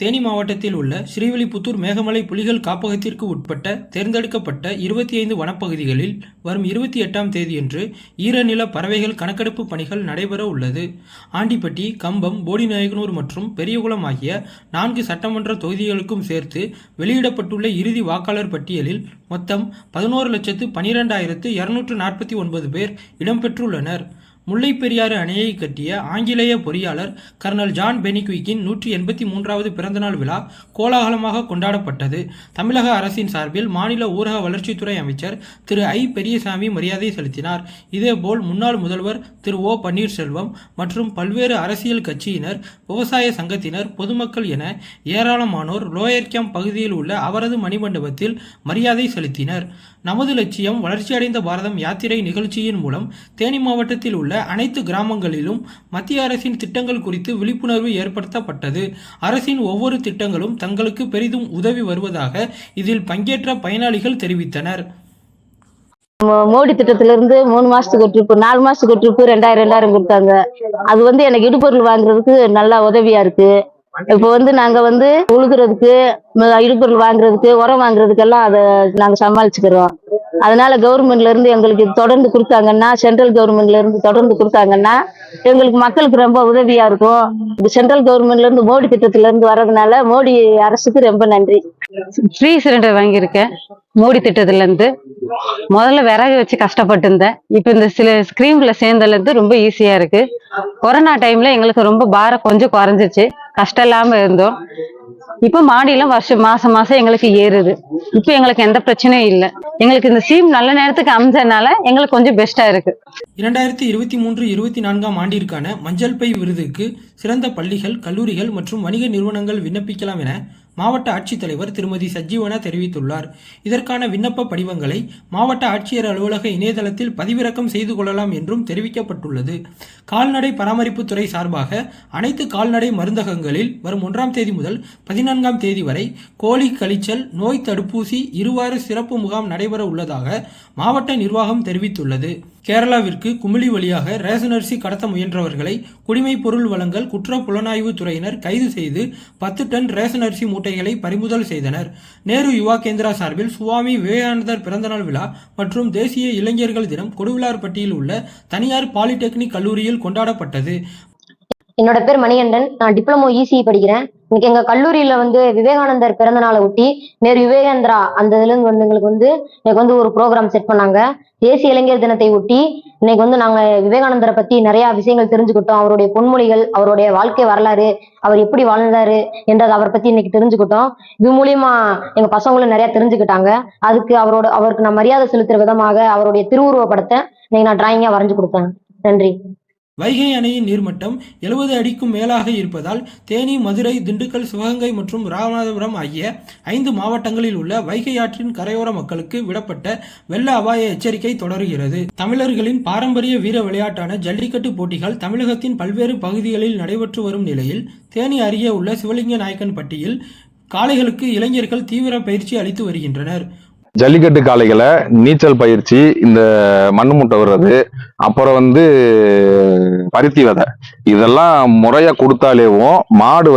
தேனி மாவட்டத்தில் உள்ள ஸ்ரீவில்லிபுத்தூர் மேகமலை புலிகள் காப்பகத்திற்கு உட்பட்ட தேர்ந்தெடுக்கப்பட்ட 25 வனப்பகுதிகளில் வரும் 28ஆம் தேதியன்று ஈரநில பறவைகள் கணக்கெடுப்பு பணிகள் நடைபெற உள்ளது. ஆண்டிப்பட்டி, கம்பம், போடிநாயக்கனூர் மற்றும் பெரியகுளம் ஆகிய 4 சட்டமன்ற தொகுதிகளுக்கும் சேர்த்து வெளியிடப்பட்டுள்ள இறுதி வாக்காளர் பட்டியலில் மொத்தம் 11,12,249 பேர் இடம்பெற்றுள்ளனர். முல்லைப் பெரியாறு அணையை கட்டிய ஆங்கிலேய பொறியாளர் கர்னல் ஜான் பெனிக்விக்கின் 183வது பிறந்தநாள் விழா கோலாகலமாக கொண்டாடப்பட்டது. தமிழக அரசின் சார்பில் மாநில ஊரக வளர்ச்சித்துறை அமைச்சர் திரு பெரியசாமி மரியாதை செலுத்தினார். இதேபோல் முன்னாள் முதல்வர் திரு பன்னீர்செல்வம் மற்றும் பல்வேறு அரசியல் கட்சியினர், விவசாய சங்கத்தினர், பொதுமக்கள் என ஏராளமானோர் லோயர் கேம்ப் பகுதியில் உள்ள அவரது மணிமண்டபத்தில் மரியாதை செலுத்தினர். நமது லட்சியம் வளர்ச்சியடைந்த பாரதம் யாத்திரை நிகழ்ச்சியின் மூலம் தேனி மாவட்டத்தில் உள்ள அனைத்து கிராமங்களிலும் மத்திய அரசின் திட்டங்கள் குறித்து விழிப்புணர்வு ஏற்படுத்தப்பட்டது. அரசின் ஒவ்வொரு திட்டங்களும் தங்களுக்கு பெரிதும் உதவி வருவதாக இதில் பங்கேற்ற பயனாளிகள் தெரிவித்தனர். மோடி திட்டத்திலிருந்து 3 மாசத்துக்கு ட்ரிப்பு, 4 மாசத்துக்கு ட்ரிப்பு 2000 கொடுத்தாங்க. அது எனக்கு இடுபொருள் வாங்குறதுக்கு நல்லா உதவியா இருக்கு. இப்ப நாங்க உழுகுறதுக்கு, இடுபொருள் வாங்குறதுக்கு, உரம் வாங்குறதுக்கெல்லாம் அதை நாங்க சமாளிச்சுக்கிறோம். அதனால கவர்மெண்ட்ல இருந்து எங்களுக்கு தொடர்ந்து கொடுத்தாங்கன்னா, சென்ட்ரல் கவர்மெண்ட்ல இருந்து தொடர்ந்து கொடுத்தாங்கன்னா எங்களுக்கு மக்களுக்கு ரொம்ப உதவியா இருக்கும். சென்ட்ரல் கவர்மெண்ட்ல இருந்து மோடி திட்டத்துல இருந்து வர்றதுனால மோடி அரசுக்கு ரொம்ப நன்றி. ஃப்ரீ சிலிண்டர் வாங்கியிருக்கேன் மோடி திட்டத்துல இருந்து. முதல்ல விறகு வச்சு கஷ்டப்பட்டு இருந்தேன். இப்ப இந்த ஸ்கீம்ல சேர்ந்ததுல இருந்து ரொம்ப ஈஸியா இருக்கு. கொரோனா டைம்ல எங்களுக்கு ரொம்ப பாரம் கொஞ்சம் குறைஞ்சிச்சு, கஷ்டம் இல்லாம இருந்தோம். இப்ப மாடியெல்லாம் மாசம் மாசம் எங்களுக்கு ஏறுது. இப்ப எங்களுக்கு எந்த பிரச்சனையும் இல்லை. எங்களுக்கு இந்த ஸ்கீம் நல்ல நேரத்துக்கு அமைஞ்சதுனால எங்களுக்கு கொஞ்சம் பெஸ்டா இருக்கு. 2023-24ஆம் ஆண்டிற்கான மஞ்சள் பை விருதுக்கு சிறந்த பள்ளிகள், கல்லூரிகள் மற்றும் வணிக நிறுவனங்கள் விண்ணப்பிக்கலாம் என மாவட்ட ஆட்சித்தலைவர் திருமதி சஜீவனா தெரிவித்துள்ளார். இதற்கான விண்ணப்ப படிவங்களை மாவட்ட ஆட்சியர் அலுவலக இணையதளத்தில் பதிவிறக்கம் செய்து கொள்ளலாம் என்றும் தெரிவிக்கப்பட்டுள்ளது. கால்நடை பராமரிப்புத்துறை சார்பாக அனைத்து கால்நடை மருந்தகங்களில் வரும் 1ஆம் தேதி முதல் 14ஆம் தேதி வரை கோழி கழிச்சல் நோய் தடுப்பூசி இருவார சிறப்பு முகாம் நடைபெற உள்ளதாக மாவட்ட நிர்வாகம் தெரிவித்துள்ளது. கேரளாவிற்கு குமிழி வழியாக ரேஷன் அரிசி கடத்த முயன்றவர்களை குடிமைப் பொருள் வழங்கல் குற்ற புலனாய்வு துறையினர் கைது செய்து 10 டன் ரேஷன் அரிசி மூட்டைகளை பறிமுதல் செய்தனர். நேரு யுவா கேந்திரா சார்பில் சுவாமி விவேகானந்தர் பிறந்தநாள் விழா மற்றும் தேசிய இளைஞர்கள் தினம் கொடுவிலார்பட்டியில் உள்ள தனியார் பாலிடெக்னிக் கல்லூரியில் கொண்டாடப்பட்டது. என்னோட பேர் மணிகண்டன். நான் டிப்ளமோ இசி படிக்கிறேன். இன்னைக்கு எங்க கல்லூரியில விவேகானந்தர் பிறந்த நாளை ஒட்டி நேரு விவேகானந்தரா அந்த இதுல இருந்து எங்களுக்கு ஒரு ப்ரோக்ராம் செட் பண்ணாங்க. தேசிய இளைஞர் தினத்தை ஒட்டி இன்னைக்கு நாங்க விவேகானந்தரை பத்தி நிறைய விஷயங்கள் தெரிஞ்சுக்கிட்டோம். அவருடைய பொன்மொழிகள், அவருடைய வாழ்க்கை வரலாறு, அவர் எப்படி வாழ்ந்தாரு என்றதை அவரை பத்தி இன்னைக்கு தெரிஞ்சுக்கிட்டோம். இது மூலியமா எங்க பசங்களும் நிறைய தெரிஞ்சுக்கிட்டாங்க. அவருக்கு நான் மரியாதை செலுத்துற விதமாக அவருடைய திருவுருவ படத்தை இன்னைக்கு நான் டிராயிங்கா வரைஞ்சு கொடுத்தேன். நன்றி. வைகை அணையின் நீர்மட்டம் 70 அடிக்கும் மேலாக இருப்பதால் தேனி, மதுரை, திண்டுக்கல், சிவகங்கை மற்றும் ராமநாதபுரம் ஆகிய 5 மாவட்டங்களில் உள்ள வைகை ஆற்றின் கரையோர மக்களுக்கு விடப்பட்ட வெள்ள அபாய எச்சரிக்கை தொடர்கிறது. தமிழர்களின் பாரம்பரிய வீர விளையாட்டான ஜல்லிக்கட்டு போட்டிகள் தமிழகத்தின் பல்வேறு பகுதிகளில் நடைபெற்று வரும் நிலையில் தேனி அருகே உள்ள சிவலிங்க நாயக்கன்பட்டியில் காளைகளுக்கு இளைஞர்கள் தீவிர பயிற்சி அளித்து வருகின்றனர். ஜல்லிக்கட்டு காளைகளை நீச்சல் பயிற்சி, இந்த மண்ணு மூட்டை விடுறது, அப்புறம் பருத்தி விதை, இதெல்லாம் முறையா கொடுத்தாலேவும் மாடு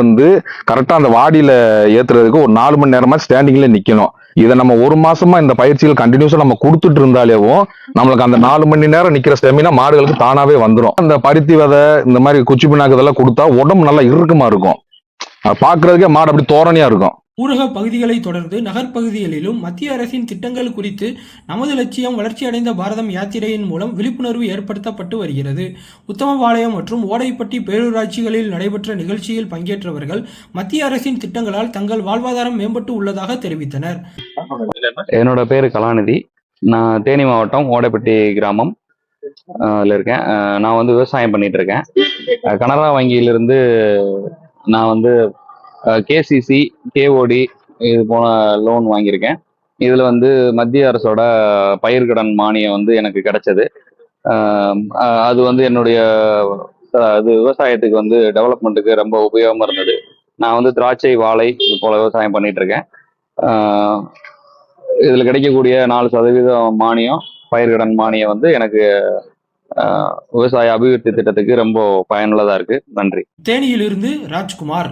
கரெக்டா அந்த வாடியில ஏத்துறதுக்கு ஒரு 4 மணி நேரமா ஸ்டாண்டிங்ல நிக்கணும். இதை நம்ம 1 மாசமா இந்த பயிற்சிகள் கண்டினியூஸா நம்ம கொடுத்துட்டு இருந்தாலேவும் நம்மளுக்கு அந்த 4 மணி நேரம் நிக்கிற ஸ்டெமினா மாடுகளுக்கு தானாவே வந்துடும். அந்த பருத்தி விதை, இந்த மாதிரி குச்சி பின்னாக்கு இதெல்லாம் கொடுத்தா உடம்பு நல்லா இறுக்கமா இருக்கும். பாக்குறதுக்கே மாடு அப்படி தோரணையா இருக்கும். ஊரக பகுதிகளை தொடர்ந்து நகர்ப்பகுதிகளிலும் மத்திய அரசின் திட்டங்கள் குறித்து நமது லட்சியம் வளர்ச்சியடைந்த பாரதம் யாத்திரையின் மூலம் விழிப்புணர்வு ஏற்படுத்தப்பட்டு வருகிறது. உத்தமபாளையம் மற்றும் ஓடைப்பட்டி பேரூராட்சிகளில் நடைபெற்ற நிகழ்ச்சியில் பங்கேற்றவர்கள் மத்திய அரசின் திட்டங்களால் தங்கள் வாழ்வாதாரம் மேம்பட்டு உள்ளதாக தெரிவித்தனர். என்னோட பேரு கலாநிதி. நான் தேனி மாவட்டம் ஓடைப்பட்டி கிராமம் இருக்கேன். நான் விவசாயம் பண்ணிட்டு இருக்கேன். கனரா வங்கியிலிருந்து நான் கேசிசி, கேஓடி இது போன லோன் வாங்கியிருக்கேன். இதுல மத்திய அரசோட பயிர்க்கடன் மானியம் எனக்கு கிடைச்சது. அது என்னுடைய விவசாயத்துக்கு டெவலப்மெண்ட்டுக்கு ரொம்ப உபயோகமா இருந்தது. நான் திராட்சை, வாழை இது போல விவசாயம் பண்ணிட்டு இருக்கேன். இதுல கிடைக்கக்கூடிய 4% மானியம், பயிர்க்கடன் மானியம் எனக்கு விவசாய அபிவிருத்தி திட்டத்துக்கு ரொம்ப பயனுள்ளதா இருக்கு. நன்றி. தேனியிலிருந்து ராஜ்குமார்.